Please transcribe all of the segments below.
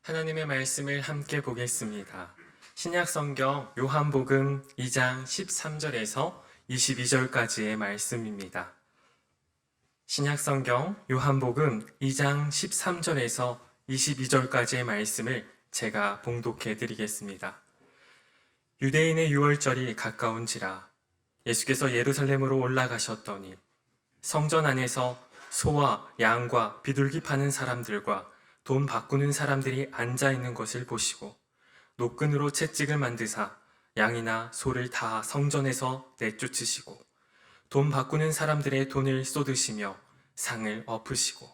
하나님의 말씀을 함께 보겠습니다. 신약성경 요한복음 2장 13절에서 22절까지의 말씀입니다. 신약성경 요한복음 2장 13절에서 22절까지의 말씀을 제가 봉독해 드리겠습니다. 유대인의 유월절이 가까운지라 예수께서 예루살렘으로 올라가셨더니 성전 안에서 소와 양과 비둘기 파는 사람들과 돈 바꾸는 사람들이 앉아 있는 것을 보시고 노끈으로 채찍을 만드사 양이나 소를 다 성전에서 내쫓으시고 돈 바꾸는 사람들의 돈을 쏟으시며 상을 엎으시고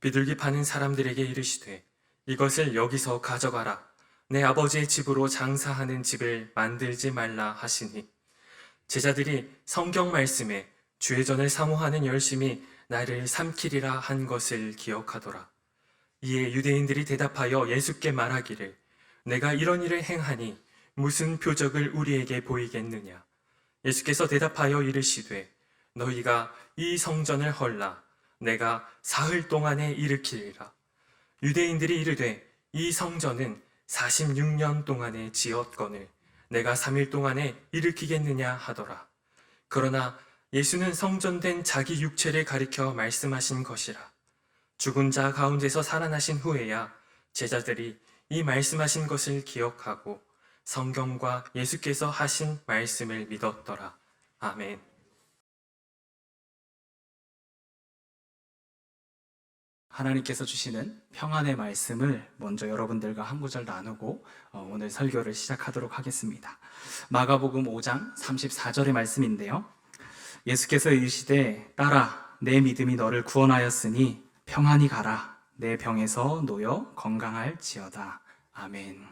비둘기 파는 사람들에게 이르시되 이것을 여기서 가져가라. 내 아버지의 집으로 장사하는 집을 만들지 말라 하시니 제자들이 성경 말씀에 주의 전을 사모하는 열심이 나를 삼키리라 한 것을 기억하더라. 이에 유대인들이 대답하여 예수께 말하기를 내가 이런 일을 행하니 무슨 표적을 우리에게 보이겠느냐. 예수께서 대답하여 이르시되 너희가 이 성전을 헐라. 내가 사흘 동안에 일으키리라. 유대인들이 이르되 이 성전은 46년 동안에 지었거늘 내가 3일 동안에 일으키겠느냐 하더라. 그러나 예수는 성전된 자기 육체를 가리켜 말씀하신 것이라. 죽은 자 가운데서 살아나신 후에야 제자들이 이 말씀하신 것을 기억하고 성경과 예수께서 하신 말씀을 믿었더라. 아멘. 하나님께서 주시는 평안의 말씀을 먼저 여러분들과 한 구절 나누고 오늘 설교를 시작하도록 하겠습니다. 마가복음 5장 34절의 말씀인데요. 예수께서 이르시되 딸아 내 믿음이 너를 구원하였으니 평안히 가라. 내 병에서 놓여 건강할지어다. 아멘.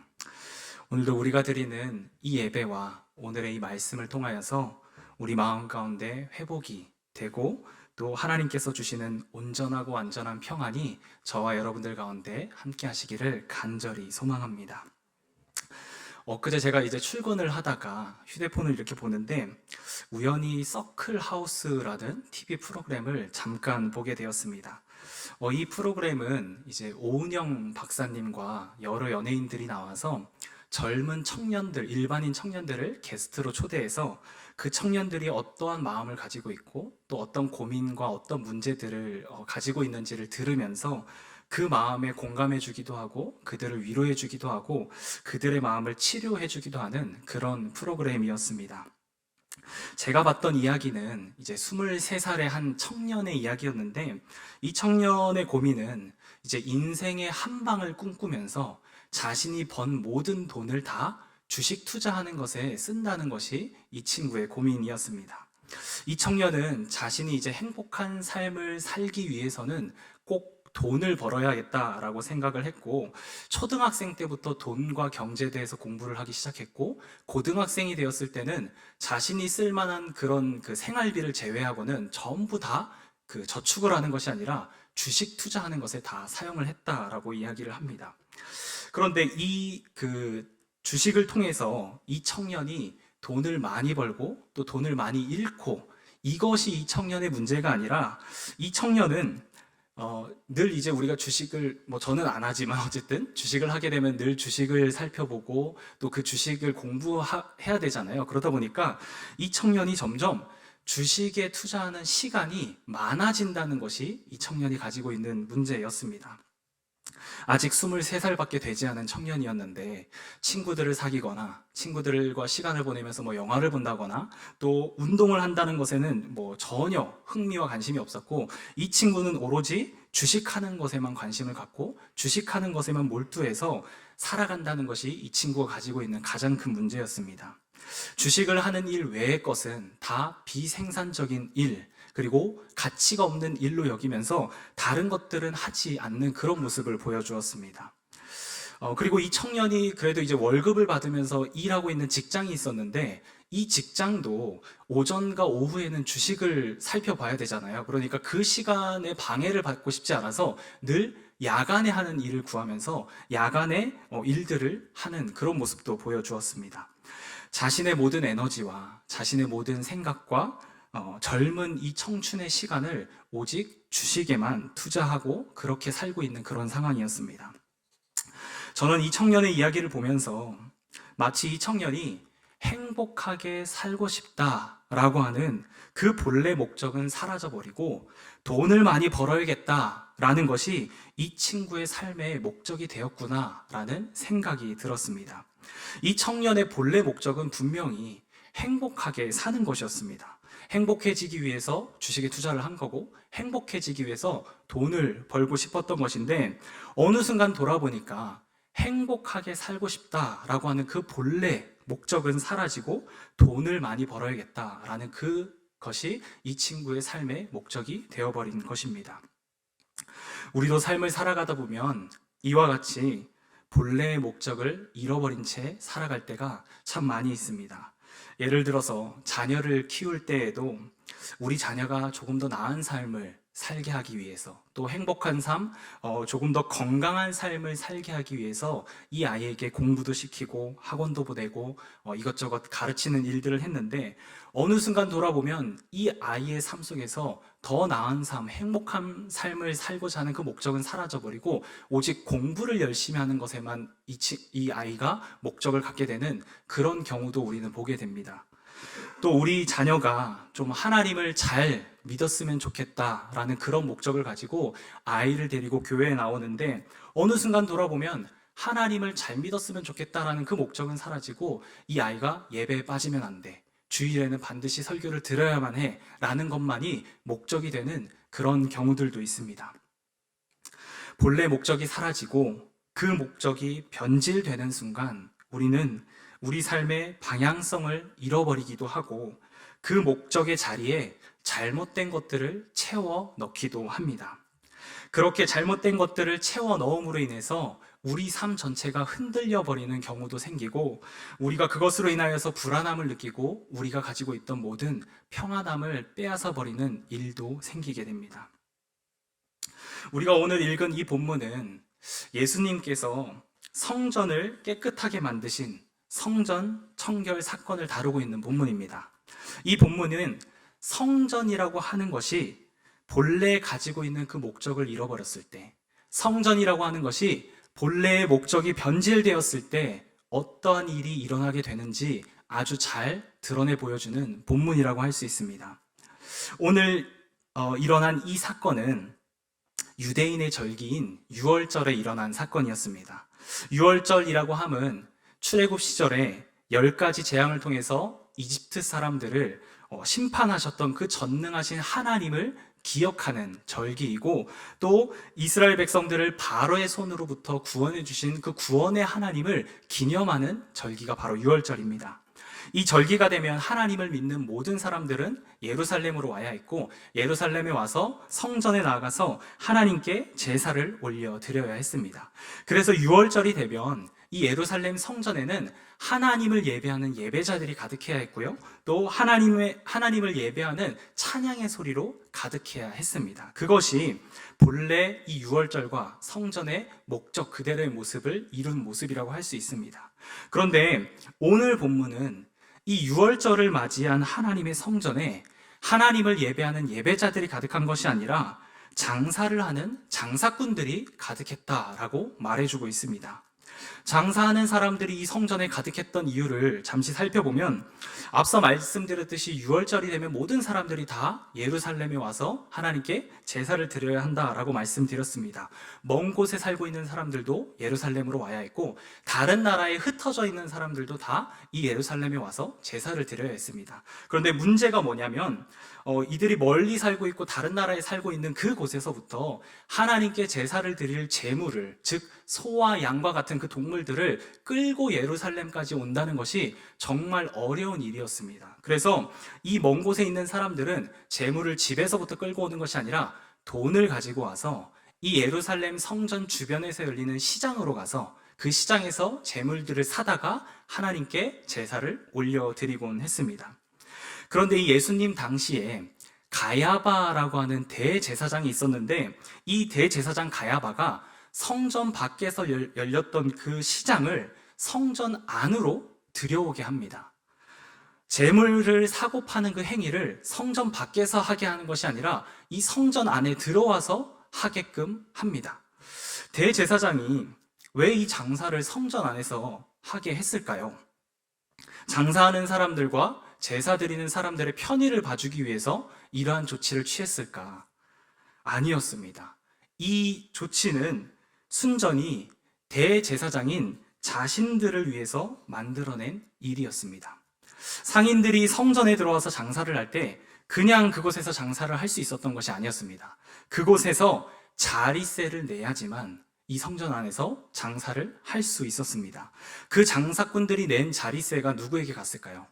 오늘도 우리가 드리는 이 예배와 오늘의 이 말씀을 통하여서 우리 마음 가운데 회복이 되고 또 하나님께서 주시는 온전하고 완전한 평안이 저와 여러분들 가운데 함께 하시기를 간절히 소망합니다. 엊그제 제가 이제 출근을 하다가 휴대폰을 이렇게 보는데 우연히 서클 하우스라는 TV 프로그램을 잠깐 보게 되었습니다. 이 프로그램은 이제 오은영 박사님과 여러 연예인들이 나와서 젊은 청년들, 일반인 청년들을 게스트로 초대해서 그 청년들이 어떠한 마음을 가지고 있고 또 어떤 고민과 어떤 문제들을 가지고 있는지를 들으면서 그 마음에 공감해 주기도 하고 그들을 위로해 주기도 하고 그들의 마음을 치료해 주기도 하는 그런 프로그램이었습니다. 제가 봤던 이야기는 이제 23살의 한 청년의 이야기였는데 이 청년의 고민은 이제 인생의 한 방을 꿈꾸면서 자신이 번 모든 돈을 다 주식 투자하는 것에 쓴다는 것이 이 친구의 고민이었습니다. 이 청년은 자신이 이제 행복한 삶을 살기 위해서는 꼭 돈을 벌어야겠다라고 생각을 했고 초등학생 때부터 돈과 경제에 대해서 공부를 하기 시작했고 고등학생이 되었을 때는 자신이 쓸만한 그런 그 생활비를 제외하고는 전부 다 그 저축을 하는 것이 아니라 주식 투자하는 것에 다 사용을 했다라고 이야기를 합니다. 그런데 이 그 주식을 통해서 이 청년이 돈을 많이 벌고 또 돈을 많이 잃고 이것이 이 청년의 문제가 아니라 이 청년은 늘 이제 우리가 주식을 저는 안 하지만 어쨌든 주식을 하게 되면 늘 주식을 살펴보고 또 그 주식을 공부해야 되잖아요. 그러다 보니까 이 청년이 점점 주식에 투자하는 시간이 많아진다는 것이 이 청년이 가지고 있는 문제였습니다. 아직 23살밖에 되지 않은 청년이었는데 친구들을 사귀거나 친구들과 시간을 보내면서 영화를 본다거나 또 운동을 한다는 것에는 전혀 흥미와 관심이 없었고 이 친구는 오로지 주식하는 것에만 관심을 갖고 주식하는 것에만 몰두해서 살아간다는 것이 이 친구가 가지고 있는 가장 큰 문제였습니다. 주식을 하는 일 외의 것은 다 비생산적인 일 그리고 가치가 없는 일로 여기면서 다른 것들은 하지 않는 그런 모습을 보여주었습니다. 그리고 이 청년이 그래도 이제 월급을 받으면서 일하고 있는 직장이 있었는데 이 직장도 오전과 오후에는 주식을 살펴봐야 되잖아요. 그러니까 그 시간에 방해를 받고 싶지 않아서 늘 야간에 하는 일을 구하면서 야간에 일들을 하는 그런 모습도 보여주었습니다. 자신의 모든 에너지와 자신의 모든 생각과 젊은 이 청춘의 시간을 오직 주식에만 투자하고 그렇게 살고 있는 그런 상황이었습니다. 저는 이 청년의 이야기를 보면서 마치 이 청년이 행복하게 살고 싶다라고 하는 그 본래 목적은 사라져버리고 돈을 많이 벌어야겠다라는 것이 이 친구의 삶의 목적이 되었구나라는 생각이 들었습니다. 이 청년의 본래 목적은 분명히 행복하게 사는 것이었습니다. 행복해지기 위해서 주식에 투자를 한 거고 행복해지기 위해서 돈을 벌고 싶었던 것인데 어느 순간 돌아보니까 행복하게 살고 싶다라고 하는 그 본래 목적은 사라지고 돈을 많이 벌어야겠다라는 그것이 이 친구의 삶의 목적이 되어버린 것입니다. 우리도 삶을 살아가다 보면 이와 같이 본래의 목적을 잃어버린 채 살아갈 때가 참 많이 있습니다. 예를 들어서 자녀를 키울 때에도 우리 자녀가 조금 더 나은 삶을 살게 하기 위해서 또 행복한 삶, 조금 더 건강한 삶을 살게 하기 위해서 이 아이에게 공부도 시키고 학원도 보내고 이것저것 가르치는 일들을 했는데 어느 순간 돌아보면 이 아이의 삶 속에서 더 나은 삶, 행복한 삶을 살고자 하는 그 목적은 사라져버리고 오직 공부를 열심히 하는 것에만 이 아이가 목적을 갖게 되는 그런 경우도 우리는 보게 됩니다. 또 우리 자녀가 좀 하나님을 잘 믿었으면 좋겠다라는 그런 목적을 가지고 아이를 데리고 교회에 나오는데 어느 순간 돌아보면 하나님을 잘 믿었으면 좋겠다라는 그 목적은 사라지고 이 아이가 예배에 빠지면 안 돼. 주일에는 반드시 설교를 들어야만 해. 라는 것만이 목적이 되는 그런 경우들도 있습니다. 본래 목적이 사라지고 그 목적이 변질되는 순간 우리는 우리 삶의 방향성을 잃어버리기도 하고 그 목적의 자리에 잘못된 것들을 채워 넣기도 합니다. 그렇게 잘못된 것들을 채워 넣음으로 인해서 우리 삶 전체가 흔들려 버리는 경우도 생기고 우리가 그것으로 인하여서 불안함을 느끼고 우리가 가지고 있던 모든 평안함을 빼앗아 버리는 일도 생기게 됩니다. 우리가 오늘 읽은 이 본문은 예수님께서 성전을 깨끗하게 만드신 성전 청결 사건을 다루고 있는 본문입니다. 이 본문은 성전이라고 하는 것이 본래 가지고 있는 그 목적을 잃어버렸을 때, 성전이라고 하는 것이 본래의 목적이 변질되었을 때 어떠한 일이 일어나게 되는지 아주 잘 드러내 보여주는 본문이라고 할 수 있습니다. 오늘 일어난 이 사건은 유대인의 절기인 유월절에 일어난 사건이었습니다. 유월절이라고 함은 출애굽 시절에 10가지 재앙을 통해서 이집트 사람들을 심판하셨던 그 전능하신 하나님을 기억하는 절기이고 또 이스라엘 백성들을 바로의 손으로부터 구원해 주신 그 구원의 하나님을 기념하는 절기가 바로 유월절입니다. 이 절기가 되면 하나님을 믿는 모든 사람들은 예루살렘으로 와야 했고 예루살렘에 와서 성전에 나아가서 하나님께 제사를 올려 드려야 했습니다. 그래서 유월절이 되면 이 예루살렘 성전에는 하나님을 예배하는 예배자들이 가득해야 했고요. 또 하나님을 예배하는 찬양의 소리로 가득해야 했습니다. 그것이 본래 이 유월절과 성전의 목적 그대로의 모습을 이룬 모습이라고 할 수 있습니다. 그런데 오늘 본문은 이 유월절을 맞이한 하나님의 성전에 하나님을 예배하는 예배자들이 가득한 것이 아니라 장사를 하는 장사꾼들이 가득했다라고 말해주고 있습니다. 장사하는 사람들이 이 성전에 가득했던 이유를 잠시 살펴보면 앞서 말씀드렸듯이 유월절이 되면 모든 사람들이 다 예루살렘에 와서 하나님께 제사를 드려야 한다라고 말씀드렸습니다. 먼 곳에 살고 있는 사람들도 예루살렘으로 와야 했고 다른 나라에 흩어져 있는 사람들도 다 이 예루살렘에 와서 제사를 드려야 했습니다. 그런데 문제가 뭐냐면 이들이 멀리 살고 있고 다른 나라에 살고 있는 그곳에서부터 하나님께 제사를 드릴 제물을, 즉 소와 양과 같은 그 동물들을 끌고 예루살렘까지 온다는 것이 정말 어려운 일이었습니다. 그래서 이 먼 곳에 있는 사람들은 제물을 집에서부터 끌고 오는 것이 아니라 돈을 가지고 와서 이 예루살렘 성전 주변에서 열리는 시장으로 가서 그 시장에서 제물들을 사다가 하나님께 제사를 올려드리곤 했습니다. 그런데 이 예수님 당시에 가야바라고 하는 대제사장이 있었는데 이 대제사장 가야바가 성전 밖에서 열렸던 그 시장을 성전 안으로 들여오게 합니다. 재물을 사고 파는 그 행위를 성전 밖에서 하게 하는 것이 아니라 이 성전 안에 들어와서 하게끔 합니다. 대제사장이 왜 이 장사를 성전 안에서 하게 했을까요? 장사하는 사람들과 제사 드리는 사람들의 편의를 봐주기 위해서 이러한 조치를 취했을까? 아니었습니다. 이 조치는 순전히 대제사장인 자신들을 위해서 만들어낸 일이었습니다. 상인들이 성전에 들어와서 장사를 할 때 그냥 그곳에서 장사를 할 수 있었던 것이 아니었습니다. 그곳에서 자리세를 내야지만 이 성전 안에서 장사를 할 수 있었습니다. 그 장사꾼들이 낸 자리세가 누구에게 갔을까요?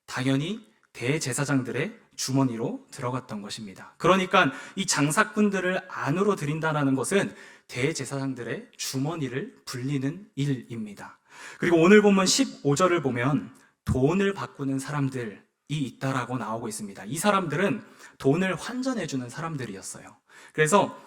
당연히 대제사장들의 주머니로 들어갔던 것입니다. 그러니까 이 장사꾼들을 안으로 들인다는 것은 대제사장들의 주머니를 불리는 일입니다. 그리고 오늘 본문 15절을 보면 돈을 바꾸는 사람들이 있다라고 나오고 있습니다. 이 사람들은 돈을 환전해주는 사람들이었어요. 그래서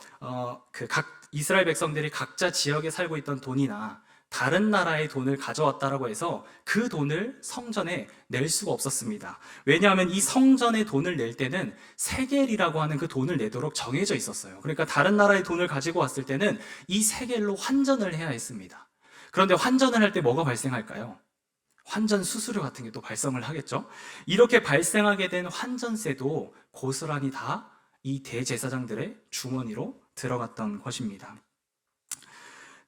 각 이스라엘 백성들이 각자 지역에 살고 있던 돈이나 다른 나라의 돈을 가져왔다라고 해서 그 돈을 성전에 낼 수가 없었습니다. 왜냐하면 이 성전에 돈을 낼 때는 세겔이라고 하는 그 돈을 내도록 정해져 있었어요. 그러니까 다른 나라의 돈을 가지고 왔을 때는 이 세겔로 환전을 해야 했습니다. 그런데 환전을 할 때 뭐가 발생할까요? 환전 수수료 같은 게 또 발생을 하겠죠. 이렇게 발생하게 된 환전세도 고스란히 다 이 대제사장들의 주머니로 들어갔던 것입니다.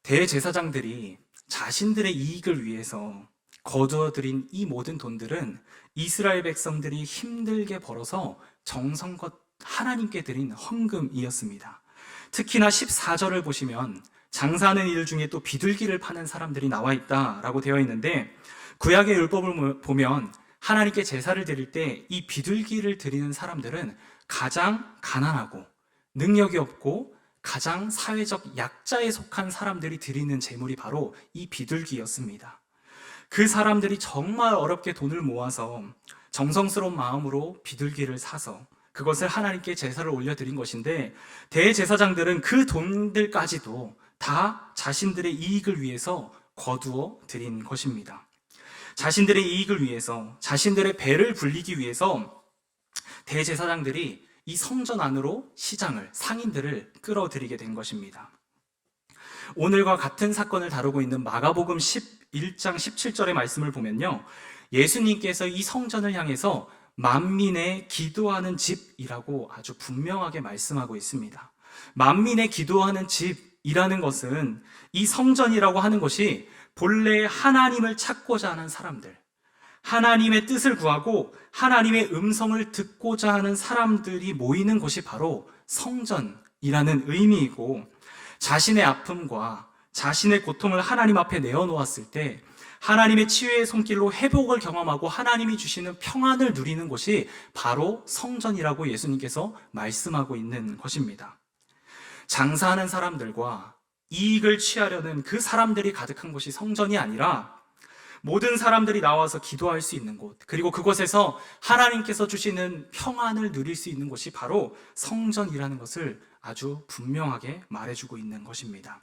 대제사장들이 자신들의 이익을 위해서 거두어들인 이 모든 돈들은 이스라엘 백성들이 힘들게 벌어서 정성껏 하나님께 드린 헌금이었습니다. 특히나 14절을 보시면 장사하는 일 중에 또 비둘기를 파는 사람들이 나와 있다라고 되어 있는데, 구약의 율법을 보면 하나님께 제사를 드릴 때 이 비둘기를 드리는 사람들은 가장 가난하고 능력이 없고 가장 사회적 약자에 속한 사람들이 드리는 제물이 바로 이 비둘기였습니다. 그 사람들이 정말 어렵게 돈을 모아서 정성스러운 마음으로 비둘기를 사서 그것을 하나님께 제사를 올려드린 것인데, 대제사장들은 그 돈들까지도 다 자신들의 이익을 위해서 거두어 드린 것입니다. 자신들의 이익을 위해서, 자신들의 배를 불리기 위해서 대제사장들이 이 성전 안으로 시장을, 상인들을 끌어들이게 된 것입니다. 오늘과 같은 사건을 다루고 있는 마가복음 11장 17절의 말씀을 보면요, 예수님께서 이 성전을 향해서 만민의 기도하는 집이라고 아주 분명하게 말씀하고 있습니다. 만민의 기도하는 집이라는 것은, 이 성전이라고 하는 것이 본래 하나님을 찾고자 하는 사람들, 하나님의 뜻을 구하고 하나님의 음성을 듣고자 하는 사람들이 모이는 곳이 바로 성전이라는 의미이고, 자신의 아픔과 자신의 고통을 하나님 앞에 내어놓았을 때 하나님의 치유의 손길로 회복을 경험하고 하나님이 주시는 평안을 누리는 곳이 바로 성전이라고 예수님께서 말씀하고 있는 것입니다. 장사하는 사람들과 이익을 취하려는 그 사람들이 가득한 곳이 성전이 아니라 모든 사람들이 나와서 기도할 수 있는 곳, 그리고 그곳에서 하나님께서 주시는 평안을 누릴 수 있는 곳이 바로 성전이라는 것을 아주 분명하게 말해주고 있는 것입니다.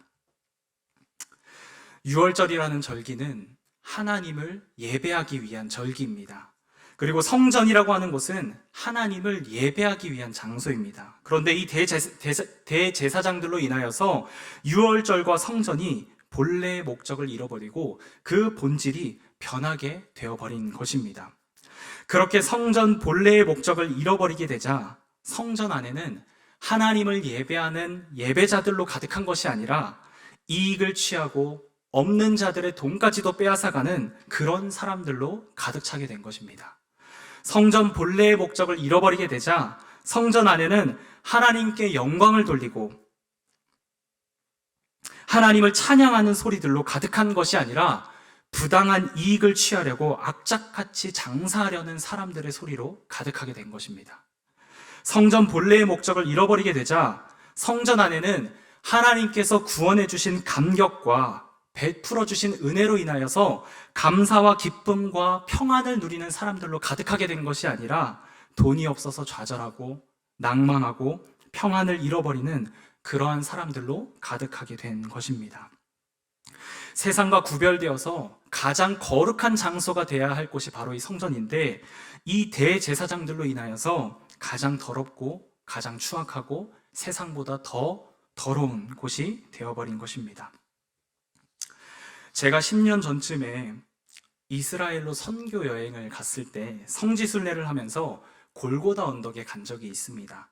유월절이라는 절기는 하나님을 예배하기 위한 절기입니다. 그리고 성전이라고 하는 곳은 하나님을 예배하기 위한 장소입니다. 그런데 이 대제사장들로 인하여서 유월절과 성전이 본래의 목적을 잃어버리고 그 본질이 변하게 되어버린 것입니다. 그렇게 성전 본래의 목적을 잃어버리게 되자 성전 안에는 하나님을 예배하는 예배자들로 가득한 것이 아니라 이익을 취하고 없는 자들의 돈까지도 빼앗아가는 그런 사람들로 가득 차게 된 것입니다. 성전 본래의 목적을 잃어버리게 되자 성전 안에는 하나님께 영광을 돌리고 하나님을 찬양하는 소리들로 가득한 것이 아니라 부당한 이익을 취하려고 악착같이 장사하려는 사람들의 소리로 가득하게 된 것입니다. 성전 본래의 목적을 잃어버리게 되자 성전 안에는 하나님께서 구원해 주신 감격과 베풀어 주신 은혜로 인하여서 감사와 기쁨과 평안을 누리는 사람들로 가득하게 된 것이 아니라 돈이 없어서 좌절하고 낭망하고 평안을 잃어버리는 그러한 사람들로 가득하게 된 것입니다. 세상과 구별되어서 가장 거룩한 장소가 되어야 할 곳이 바로 이 성전인데, 이 대제사장들로 인하여서 가장 더럽고 가장 추악하고 세상보다 더 더러운 곳이 되어버린 것입니다. 제가 10년 전쯤에 이스라엘로 선교 여행을 갔을 때 성지순례를 하면서 골고다 언덕에 간 적이 있습니다.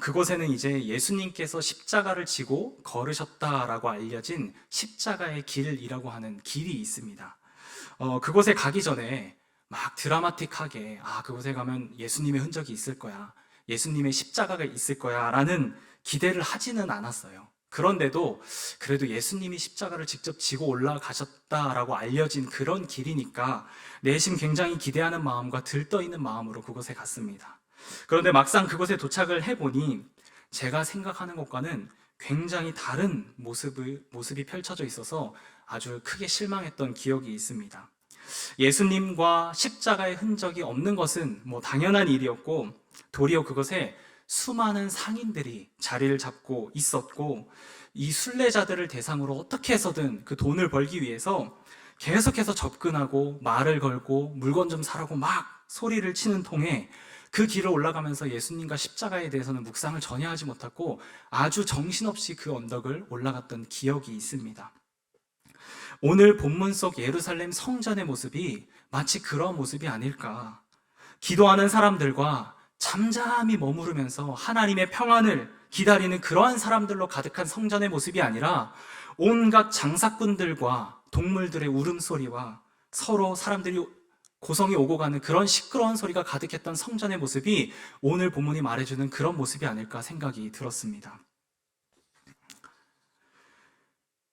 그곳에는 이제 예수님께서 십자가를 지고 걸으셨다라고 알려진 십자가의 길이라고 하는 길이 있습니다. 그곳에 가기 전에 막 드라마틱하게 그곳에 가면 예수님의 흔적이 있을 거야, 예수님의 십자가가 있을 거야 라는 기대를 하지는 않았어요. 그런데도 그래도 예수님이 십자가를 직접 지고 올라가셨다라고 알려진 그런 길이니까 내심 굉장히 기대하는 마음과 들떠있는 마음으로 그곳에 갔습니다. 그런데 막상 그곳에 도착을 해보니 제가 생각하는 것과는 굉장히 다른 모습이 펼쳐져 있어서 아주 크게 실망했던 기억이 있습니다. 예수님과 십자가의 흔적이 없는 것은 당연한 일이었고, 도리어 그것에 수많은 상인들이 자리를 잡고 있었고, 이 순례자들을 대상으로 어떻게 해서든 그 돈을 벌기 위해서 계속해서 접근하고 말을 걸고 물건 좀 사라고 막 소리를 치는 통에 그 길을 올라가면서 예수님과 십자가에 대해서는 묵상을 전혀 하지 못하고 아주 정신없이 그 언덕을 올라갔던 기억이 있습니다. 오늘 본문 속 예루살렘 성전의 모습이 마치 그런 모습이 아닐까. 기도하는 사람들과 잠잠히 머무르면서 하나님의 평안을 기다리는 그러한 사람들로 가득한 성전의 모습이 아니라 온갖 장사꾼들과 동물들의 울음소리와 서로 사람들이 고성이 오고 가는 그런 시끄러운 소리가 가득했던 성전의 모습이 오늘 본문이 말해주는 그런 모습이 아닐까 생각이 들었습니다.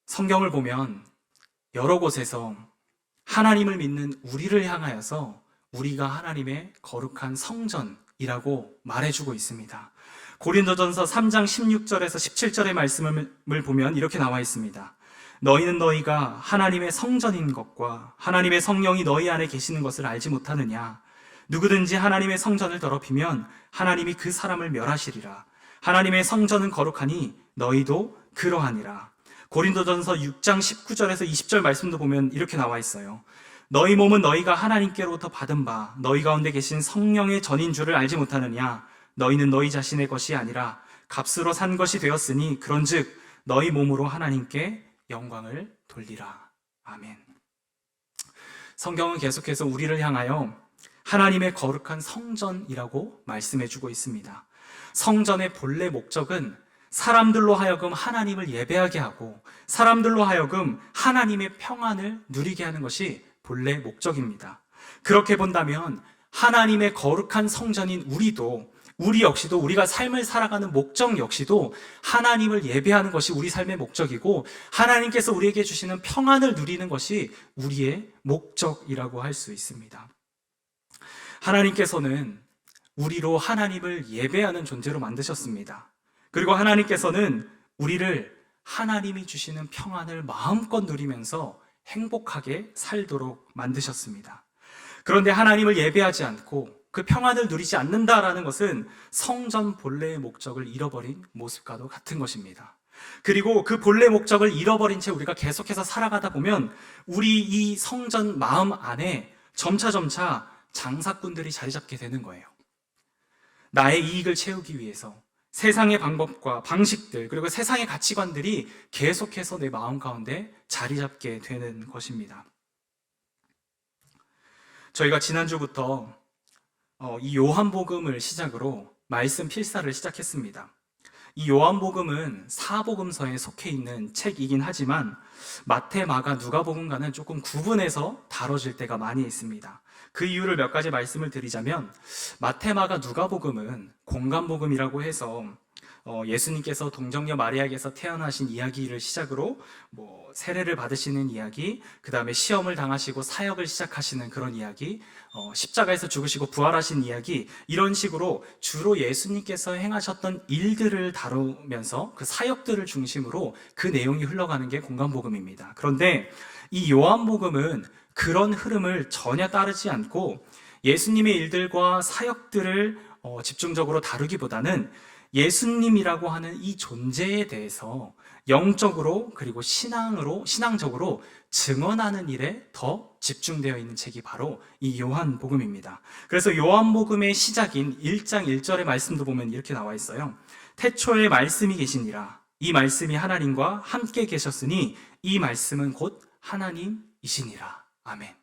성경을 보면 여러 곳에서 하나님을 믿는 우리를 향하여서 우리가 하나님의 거룩한 성전이라고 말해주고 있습니다. 고린도전서 3장 16절에서 17절의 말씀을 보면 이렇게 나와 있습니다. 너희는 너희가 하나님의 성전인 것과 하나님의 성령이 너희 안에 계시는 것을 알지 못하느냐? 누구든지 하나님의 성전을 더럽히면 하나님이 그 사람을 멸하시리라. 하나님의 성전은 거룩하니 너희도 그러하니라. 고린도전서 6장 19절에서 20절 말씀도 보면 이렇게 나와 있어요. 너희 몸은 너희가 하나님께로부터 받은 바 너희 가운데 계신 성령의 전인 줄을 알지 못하느냐? 너희는 너희 자신의 것이 아니라 값으로 산 것이 되었으니 그런즉 너희 몸으로 하나님께 영광을 돌리라. 아멘. 성경은 계속해서 우리를 향하여 하나님의 거룩한 성전이라고 말씀해주고 있습니다. 성전의 본래 목적은 사람들로 하여금 하나님을 예배하게 하고 사람들로 하여금 하나님의 평안을 누리게 하는 것이 본래 목적입니다. 그렇게 본다면 하나님의 거룩한 성전인 우리 역시도 우리가 삶을 살아가는 목적 역시도 하나님을 예배하는 것이 우리 삶의 목적이고 하나님께서 우리에게 주시는 평안을 누리는 것이 우리의 목적이라고 할 수 있습니다. 하나님께서는 우리로 하나님을 예배하는 존재로 만드셨습니다. 그리고 하나님께서는 우리를 하나님이 주시는 평안을 마음껏 누리면서 행복하게 살도록 만드셨습니다. 그런데 하나님을 예배하지 않고 그 평안을 누리지 않는다라는 것은 성전 본래의 목적을 잃어버린 모습과도 같은 것입니다. 그리고 그 본래 목적을 잃어버린 채 우리가 계속해서 살아가다 보면 우리 이 성전 마음 안에 점차 장사꾼들이 자리 잡게 되는 거예요. 나의 이익을 채우기 위해서 세상의 방법과 방식들 그리고 세상의 가치관들이 계속해서 내 마음 가운데 자리 잡게 되는 것입니다. 저희가 지난주부터 이 요한복음을 시작으로 말씀 필사를 시작했습니다. 이 요한복음은 사복음서에 속해 있는 책이긴 하지만 마태, 마가, 누가복음과는 조금 구분해서 다뤄질 때가 많이 있습니다. 그 이유를 몇 가지 말씀을 드리자면 마태, 마가, 누가복음은 공간복음이라고 해서 예수님께서 동정녀 마리아에게서 태어나신 이야기를 시작으로 세례를 받으시는 이야기, 그 다음에 시험을 당하시고 사역을 시작하시는 그런 이야기, 십자가에서 죽으시고 부활하신 이야기, 이런 식으로 주로 예수님께서 행하셨던 일들을 다루면서 그 사역들을 중심으로 그 내용이 흘러가는 게 공간복음입니다. 그런데 이 요한복음은 그런 흐름을 전혀 따르지 않고 예수님의 일들과 사역들을 집중적으로 다루기보다는 예수님이라고 하는 이 존재에 대해서 영적으로 그리고 신앙적으로 증언하는 일에 더 집중되어 있는 책이 바로 이 요한복음입니다. 그래서 요한복음의 시작인 1장 1절의 말씀도 보면 이렇게 나와 있어요. 태초에 말씀이 계시니라. 이 말씀이 하나님과 함께 계셨으니 이 말씀은 곧 하나님이시니라. 아멘.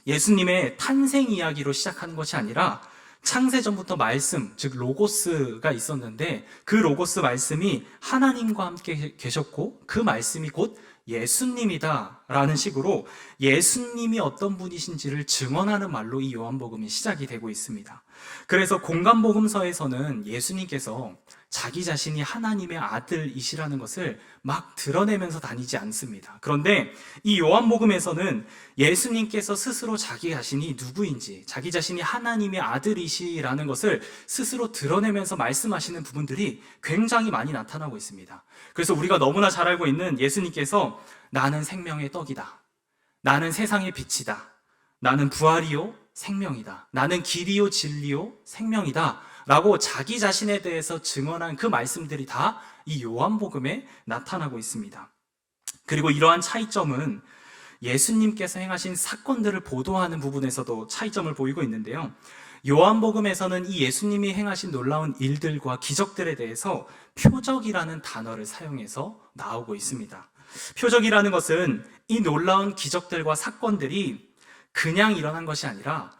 예수님의 탄생 이야기로 시작하는 것이 아니라 창세전부터 말씀, 즉 로고스가 있었는데 그 로고스 말씀이 하나님과 함께 계셨고 그 말씀이 곧 예수님이다 라는 식으로 예수님이 어떤 분이신지를 증언하는 말로 이 요한복음이 시작이 되고 있습니다. 그래서 공간복음서에서는 예수님께서 자기 자신이 하나님의 아들이시라는 것을 막 드러내면서 다니지 않습니다. 그런데 이 요한복음에서는 예수님께서 스스로 자기 자신이 누구인지, 자기 자신이 하나님의 아들이시라는 것을 스스로 드러내면서 말씀하시는 부분들이 굉장히 많이 나타나고 있습니다. 그래서 우리가 너무나 잘 알고 있는 예수님께서 나는 생명의 떡이다. 나는 세상의 빛이다. 나는 부활이요 생명이다. 나는 길이요 진리요 생명이다. 라고 자기 자신에 대해서 증언한 그 말씀들이 다 이 요한복음에 나타나고 있습니다. 그리고 이러한 차이점은 예수님께서 행하신 사건들을 보도하는 부분에서도 차이점을 보이고 있는데요. 요한복음에서는 이 예수님이 행하신 놀라운 일들과 기적들에 대해서 표적이라는 단어를 사용해서 나오고 있습니다. 표적이라는 것은 이 놀라운 기적들과 사건들이 그냥 일어난 것이 아니라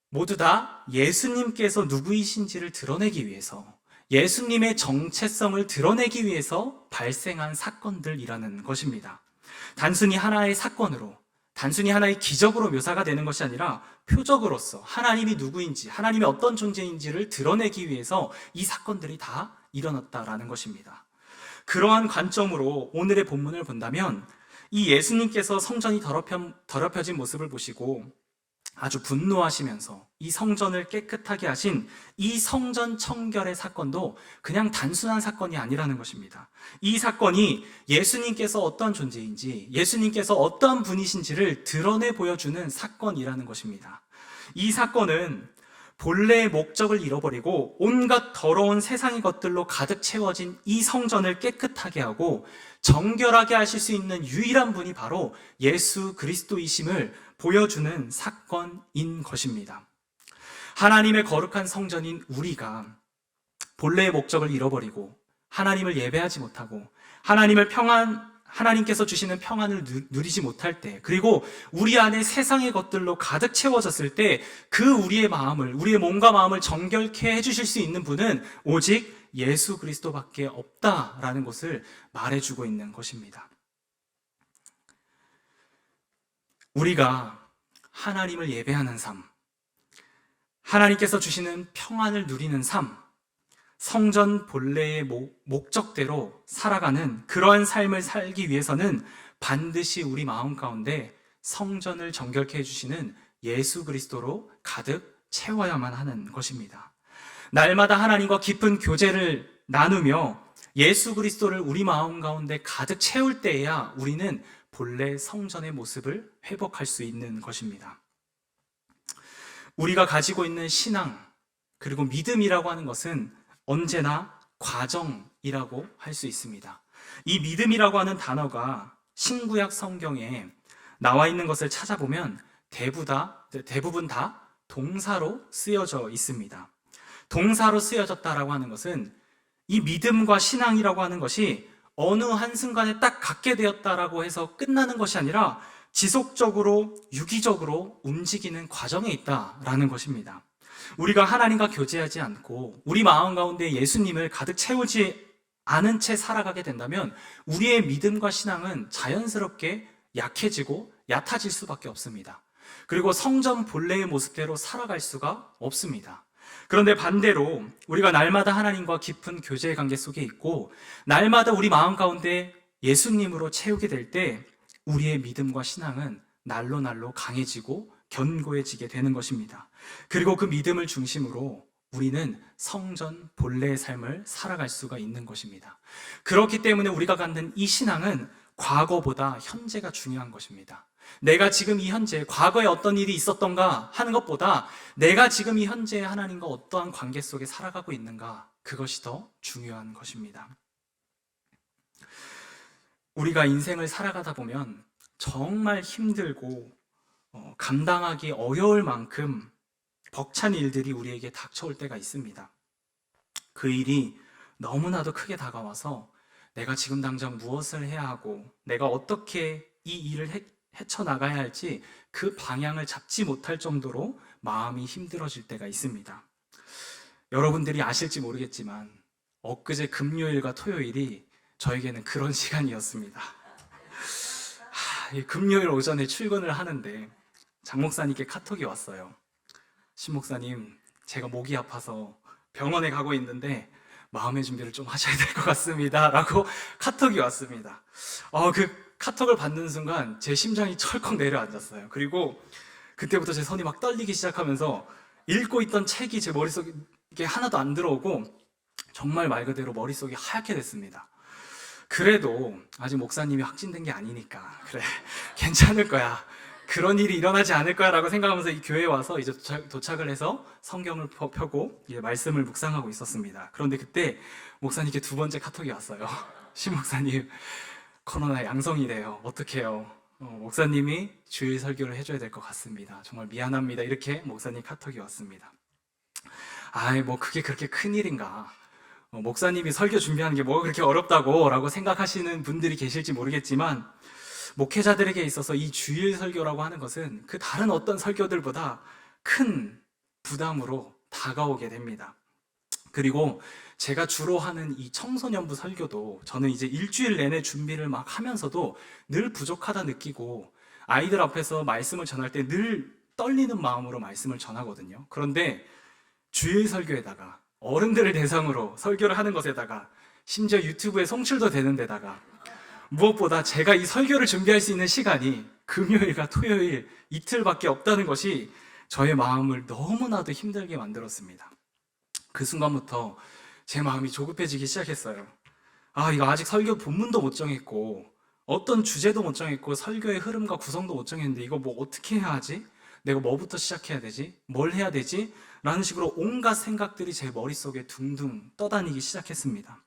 모두 다 예수님께서 누구이신지를 드러내기 위해서, 예수님의 정체성을 드러내기 위해서 발생한 사건들이라는 것입니다. 단순히 하나의 사건으로, 단순히 하나의 기적으로 묘사가 되는 것이 아니라 표적으로서 하나님이 누구인지, 하나님이 어떤 존재인지를 드러내기 위해서 이 사건들이 다 일어났다라는 것입니다. 그러한 관점으로 오늘의 본문을 본다면 이 예수님께서 성전이 더럽혀진 모습을 보시고 아주 분노하시면서 이 성전을 깨끗하게 하신 이 성전 청결의 사건도 그냥 단순한 사건이 아니라는 것입니다. 이 사건이 예수님께서 어떤 존재인지, 예수님께서 어떠한 분이신지를 드러내 보여주는 사건이라는 것입니다. 이 사건은 본래의 목적을 잃어버리고 온갖 더러운 세상의 것들로 가득 채워진 이 성전을 깨끗하게 하고 정결하게 하실 수 있는 유일한 분이 바로 예수 그리스도이심을 보여주는 사건인 것입니다. 하나님의 거룩한 성전인 우리가 본래의 목적을 잃어버리고 하나님을 예배하지 못하고 하나님께서 주시는 평안을 누리지 못할 때, 그리고 우리 안에 세상의 것들로 가득 채워졌을 때 그 우리의 몸과 마음을 정결케 해주실 수 있는 분은 오직 예수 그리스도밖에 없다라는 것을 말해주고 있는 것입니다. 우리가 하나님을 예배하는 삶, 하나님께서 주시는 평안을 누리는 삶, 성전 본래의 목적대로 살아가는 그러한 삶을 살기 위해서는 반드시 우리 마음 가운데 성전을 정결케 해주시는 예수 그리스도로 가득 채워야만 하는 것입니다. 날마다 하나님과 깊은 교제를 나누며 예수 그리스도를 우리 마음 가운데 가득 채울 때에야 우리는 본래 성전의 모습을 회복할 수 있는 것입니다. 우리가 가지고 있는 신앙, 그리고 믿음이라고 하는 것은 언제나 과정이라고 할 수 있습니다. 이 믿음이라고 하는 단어가 신구약 성경에 나와 있는 것을 찾아보면 대부분 다 동사로 쓰여져 있습니다. 동사로 쓰여졌다라고 하는 것은 이 믿음과 신앙이라고 하는 것이 어느 한순간에 딱 갖게 되었다라고 해서 끝나는 것이 아니라 지속적으로 유기적으로 움직이는 과정에 있다라는 것입니다. 우리가 하나님과 교제하지 않고 우리 마음 가운데 예수님을 가득 채우지 않은 채 살아가게 된다면 우리의 믿음과 신앙은 자연스럽게 약해지고 얕아질 수밖에 없습니다. 그리고 성전 본래의 모습대로 살아갈 수가 없습니다. 그런데 반대로 우리가 날마다 하나님과 깊은 교제의 관계 속에 있고 날마다 우리 마음 가운데 예수님으로 채우게 될 때 우리의 믿음과 신앙은 날로 날로 강해지고 견고해지게 되는 것입니다. 그리고 그 믿음을 중심으로 우리는 성전 본래의 삶을 살아갈 수가 있는 것입니다. 그렇기 때문에 우리가 갖는 이 신앙은 과거보다 현재가 중요한 것입니다. 내가 지금 이 현재, 과거에 어떤 일이 있었던가 하는 것보다 내가 지금 이 현재 하나님과 어떠한 관계 속에 살아가고 있는가, 그것이 더 중요한 것입니다. 우리가 인생을 살아가다 보면 정말 힘들고 감당하기 어려울 만큼 벅찬 일들이 우리에게 닥쳐올 때가 있습니다. 그 일이 너무나도 크게 다가와서 내가 지금 당장 무엇을 해야 하고 내가 어떻게 이 일을 헤쳐나가야 할지 그 방향을 잡지 못할 정도로 마음이 힘들어질 때가 있습니다. 여러분들이 아실지 모르겠지만 엊그제 금요일과 토요일이 저에게는 그런 시간이었습니다. 이 금요일 오전에 출근을 하는데 장 목사님께 카톡이 왔어요. 신 목사님, 제가 목이 아파서 병원에 가고 있는데 마음의 준비를 좀 하셔야 될 것 같습니다. 라고 카톡이 왔습니다. 그 카톡을 받는 순간 제 심장이 철컥 내려앉았어요. 그리고 그때부터 제 손이 막 떨리기 시작하면서 읽고 있던 책이 제 머릿속에 하나도 안 들어오고 정말 말 그대로 머릿속이 하얗게 됐습니다. 그래도 아직 목사님이 확진된 게 아니니까 그래 괜찮을 거야, 그런 일이 일어나지 않을 거야 라고 생각하면서 이 교회에 와서 이제 도착을 해서 성경을 펴고 이제 말씀을 묵상하고 있었습니다. 그런데 그때 목사님께 두 번째 카톡이 왔어요. 신 목사님, 코로나 양성이래요. 어떡해요? 목사님이 주일 설교를 해줘야 될 것 같습니다. 정말 미안합니다. 이렇게 목사님 카톡이 왔습니다. 뭐 그게 그렇게 큰일인가? 목사님이 설교 준비하는 게 뭐가 그렇게 어렵다고 라고 생각하시는 분들이 계실지 모르겠지만 목회자들에게 있어서 이 주일 설교라고 하는 것은 그 다른 어떤 설교들보다 큰 부담으로 다가오게 됩니다. 그리고 제가 주로 하는 이 청소년부 설교도 저는 이제 일주일 내내 준비를 막 하면서도 늘 부족하다 느끼고 아이들 앞에서 말씀을 전할 때 늘 떨리는 마음으로 말씀을 전하거든요. 그런데 주일 설교에다가 어른들을 대상으로 설교를 하는 것에다가 심지어 유튜브에 송출도 되는 데다가 무엇보다 제가 이 설교를 준비할 수 있는 시간이 금요일과 토요일 이틀밖에 없다는 것이 저의 마음을 너무나도 힘들게 만들었습니다. 그 순간부터 제 마음이 조급해지기 시작했어요. 이거 아직 설교 본문도 못 정했고 어떤 주제도 못 정했고 설교의 흐름과 구성도 못 정했는데 이거 뭐 어떻게 해야 하지? 내가 뭐부터 시작해야 되지? 뭘 해야 되지? 라는 식으로 온갖 생각들이 제 머릿속에 둥둥 떠다니기 시작했습니다.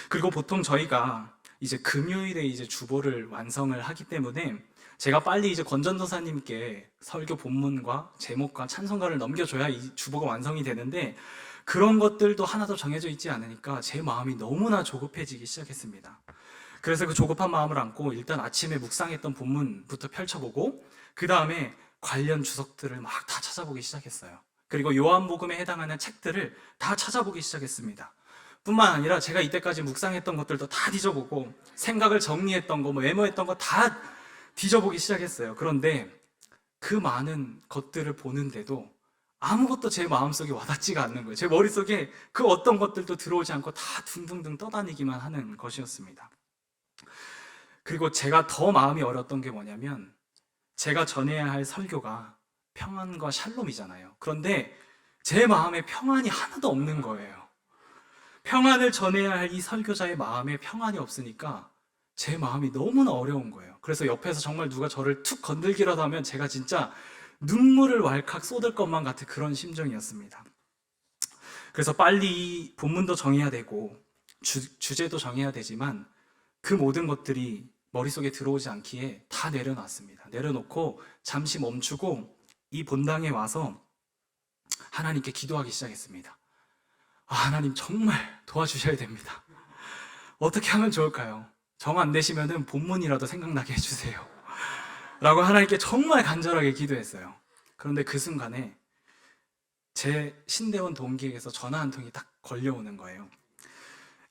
그리고 보통 저희가 이제 금요일에 이제 주보를 완성을 하기 때문에 제가 빨리 이제 권전도사님께 설교 본문과 제목과 찬송가를 넘겨줘야 이 주보가 완성이 되는데 그런 것들도 하나도 정해져 있지 않으니까 제 마음이 너무나 조급해지기 시작했습니다. 그래서 그 조급한 마음을 안고 일단 아침에 묵상했던 본문부터 펼쳐보고 그 다음에 관련 주석들을 막 다 찾아보기 시작했어요. 그리고 요한복음에 해당하는 책들을 다 찾아보기 시작했습니다. 뿐만 아니라 제가 이때까지 묵상했던 것들도 다 뒤져보고 생각을 정리했던 거, 메모했던 거 다 뒤져보기 시작했어요. 그런데 그 많은 것들을 보는데도 아무것도 제 마음속에 와닿지가 않는 거예요. 제 머릿속에 그 어떤 것들도 들어오지 않고 다 둥둥둥 떠다니기만 하는 것이었습니다. 그리고 제가 더 마음이 어려웠던 게 뭐냐면 제가 전해야 할 설교가 평안과 샬롬이잖아요. 그런데 제 마음에 평안이 하나도 없는 거예요. 평안을 전해야 할 이 설교자의 마음에 평안이 없으니까 제 마음이 너무나 어려운 거예요. 그래서 옆에서 정말 누가 저를 툭 건들기라도 하면 제가 진짜 눈물을 왈칵 쏟을 것만 같은 그런 심정이었습니다. 그래서 빨리 본문도 정해야 되고 주제도 정해야 되지만 그 모든 것들이 머릿속에 들어오지 않기에 다 내려놨습니다. 내려놓고 잠시 멈추고 이 본당에 와서 하나님께 기도하기 시작했습니다. 하나님 정말 도와주셔야 됩니다. 어떻게 하면 좋을까요? 정 안 되시면은 본문이라도 생각나게 해주세요. 라고 하나님께 정말 간절하게 기도했어요. 그런데 그 순간에 제 신대원 동기에게서 전화 한 통이 딱 걸려오는 거예요.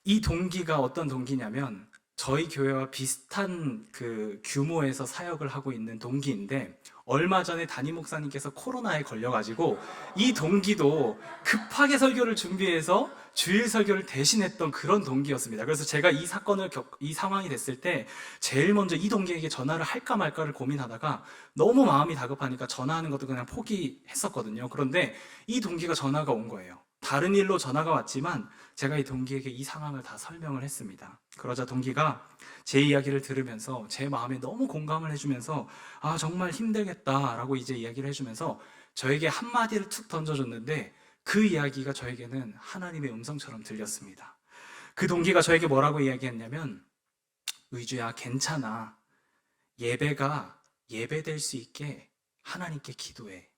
이 동기가 어떤 동기냐면 저희 교회와 비슷한 그 규모에서 사역을 하고 있는 동기인데 얼마 전에 담임 목사님께서 코로나에 걸려가지고 이 동기도 급하게 설교를 준비해서 주일 설교를 대신했던 그런 동기였습니다. 그래서 제가 이 상황이 됐을 때 제일 먼저 이 동기에게 전화를 할까 말까를 고민하다가 너무 마음이 다급하니까 전화하는 것도 그냥 포기했었거든요. 그런데 이 동기가 전화가 온 거예요. 다른 일로 전화가 왔지만 제가 이 동기에게 이 상황을 다 설명을 했습니다. 그러자 동기가 제 이야기를 들으면서 제 마음에 너무 공감을 해주면서 정말 힘들겠다라고 이제 이야기를 해주면서 저에게 한마디를 툭 던져줬는데 그 이야기가 저에게는 하나님의 음성처럼 들렸습니다. 그 동기가 저에게 뭐라고 이야기했냐면 의주야 괜찮아, 예배가 예배될 수 있게 하나님께 기도해.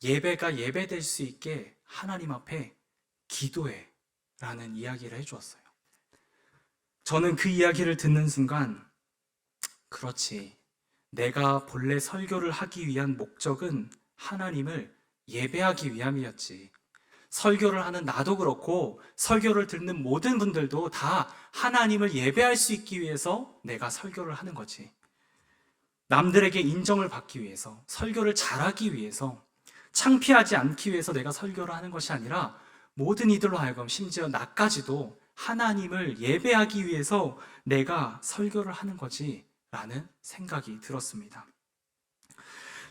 예배가 예배될 수 있게 하나님 앞에 기도해 라는 이야기를 해주었어요. 저는 그 이야기를 듣는 순간, 그렇지. 내가 본래 설교를 하기 위한 목적은 하나님을 예배하기 위함이었지. 설교를 하는 나도 그렇고 설교를 듣는 모든 분들도 다 하나님을 예배할 수 있기 위해서 내가 설교를 하는 거지. 남들에게 인정을 받기 위해서, 설교를 잘하기 위해서, 창피하지 않기 위해서 내가 설교를 하는 것이 아니라 모든 이들로 하여금 심지어 나까지도 하나님을 예배하기 위해서 내가 설교를 하는 거지 라는 생각이 들었습니다.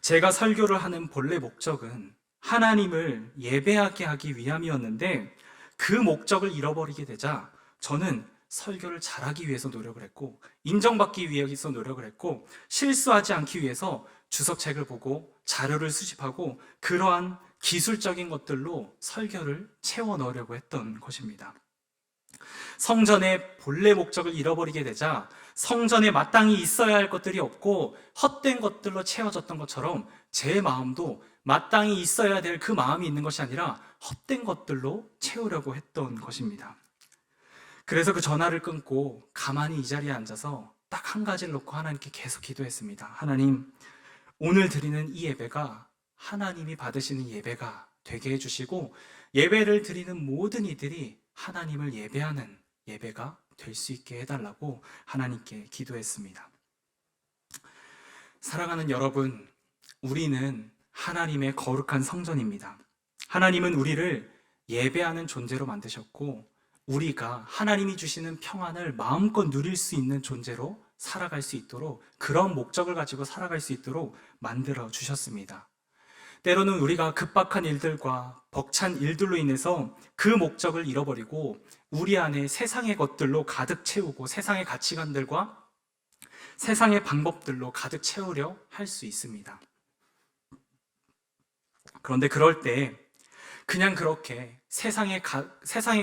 제가 설교를 하는 본래 목적은 하나님을 예배하게 하기 위함이었는데 그 목적을 잃어버리게 되자 저는 설교를 잘하기 위해서 노력을 했고 인정받기 위해서 노력을 했고 실수하지 않기 위해서 주석책을 보고 자료를 수집하고 그러한 기술적인 것들로 설교를 채워 넣으려고 했던 것입니다. 성전의 본래 목적을 잃어버리게 되자 성전에 마땅히 있어야 할 것들이 없고 헛된 것들로 채워졌던 것처럼 제 마음도 마땅히 있어야 될 그 마음이 있는 것이 아니라 헛된 것들로 채우려고 했던 것입니다. 그래서 그 전화를 끊고 가만히 이 자리에 앉아서 딱 한 가지를 놓고 하나님께 계속 기도했습니다. 하나님, 오늘 드리는 이 예배가 하나님이 받으시는 예배가 되게 해주시고 예배를 드리는 모든 이들이 하나님을 예배하는 예배가 될 수 있게 해달라고 하나님께 기도했습니다. 사랑하는 여러분, 우리는 하나님의 거룩한 성전입니다. 하나님은 우리를 예배하는 존재로 만드셨고 우리가 하나님이 주시는 평안을 마음껏 누릴 수 있는 존재로 살아갈 수 있도록 그런 목적을 가지고 살아갈 수 있도록 만들어 주셨습니다. 때로는 우리가 급박한 일들과 벅찬 일들로 인해서 그 목적을 잃어버리고 우리 안에 세상의 것들로 가득 채우고 세상의 가치관들과 세상의 방법들로 가득 채우려 할 수 있습니다. 그런데 그럴 때 그냥 그렇게 세상의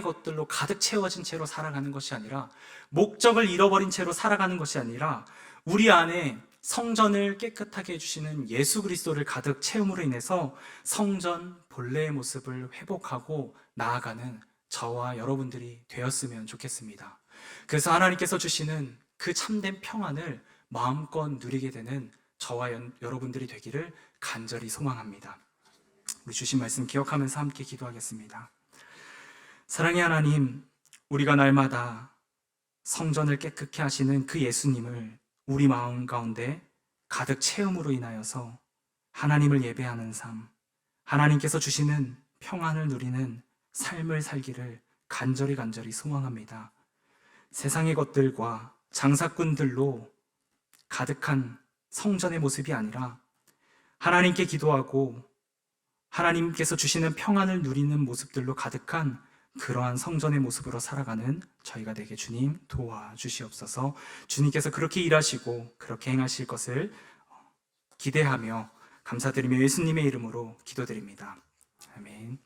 것들로 가득 채워진 채로 살아가는 것이 아니라 목적을 잃어버린 채로 살아가는 것이 아니라 우리 안에 성전을 깨끗하게 해주시는 예수 그리스도를 가득 채움으로 인해서 성전 본래의 모습을 회복하고 나아가는 저와 여러분들이 되었으면 좋겠습니다. 그래서 하나님께서 주시는 그 참된 평안을 마음껏 누리게 되는 저와 여러분들이 되기를 간절히 소망합니다. 우리 주신 말씀 기억하면서 함께 기도하겠습니다. 사랑의 하나님, 우리가 날마다 성전을 깨끗게 하시는 그 예수님을 우리 마음 가운데 가득 채움으로 인하여서 하나님을 예배하는 삶, 하나님께서 주시는 평안을 누리는 삶을 살기를 간절히 소망합니다. 세상의 것들과 장사꾼들로 가득한 성전의 모습이 아니라 하나님께 기도하고 하나님께서 주시는 평안을 누리는 모습들로 가득한 그러한 성전의 모습으로 살아가는 저희가 되게 주님 도와주시옵소서. 주님께서 그렇게 일하시고 그렇게 행하실 것을 기대하며 감사드리며 예수님의 이름으로 기도드립니다. 아멘.